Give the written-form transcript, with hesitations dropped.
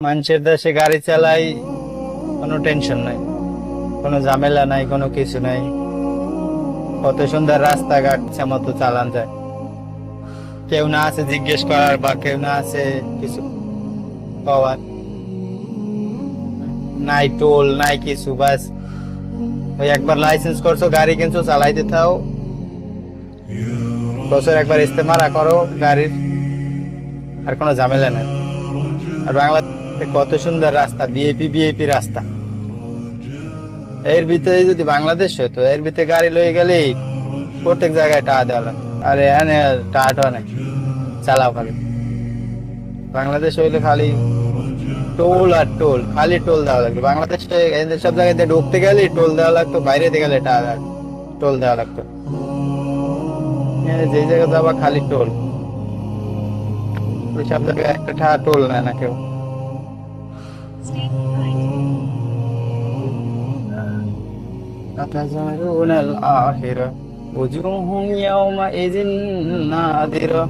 মানুষের দেশে গাড়ি চালাই, কোনো টেনশন নাই, কোনো ঝামেলা নাই, কোনো কিছু নাই। কত সুন্দর রাস্তাঘাট ইচ্ছা মতো চালান যায়। কেউ না আছে জিজ্ঞেস করার বা কেউ না আছে কিছু পাওয়ার, নাই টোল নাই কিছু। বাস ওই একবার লাইসেন্স করছো, গাড়ি কিনছো, চালাইতে থাও, বছর একবার ইস্তেমারা করো গাড়ির, আর কোনো ঝামেলা নাই। আর বাংলাদেশে কত সুন্দর রাস্তা, ভিআইপি ভিআইপি রাস্তা। এর ভিতরে যদি বাংলাদেশ হতো, এর ভিতরে গাড়ি লয়ে গেলেই প্রত্যেক জায়গায় টাকা দেওয়া লাগতো। আর এখানে টাকা নেই, চালাও খালি। বাংলাদেশ হইলে খালি টোল আর টোল, খালি টোল দেওয়া লাগতো। বাংলাদেশে এদের সব জায়গায় দিয়ে ঢুকতে গেলে টোল দেওয়া লাগতো, বাইরে দিয়ে গেলে টাকা টোল দেওয়া লাগতো। যে জায়গায় যাবা খালি টোল, ওই সব জায়গায় একটা টাকা টোল নেয় না কেউ। أتزعرون الآخرة وجوه يومئذ نادرة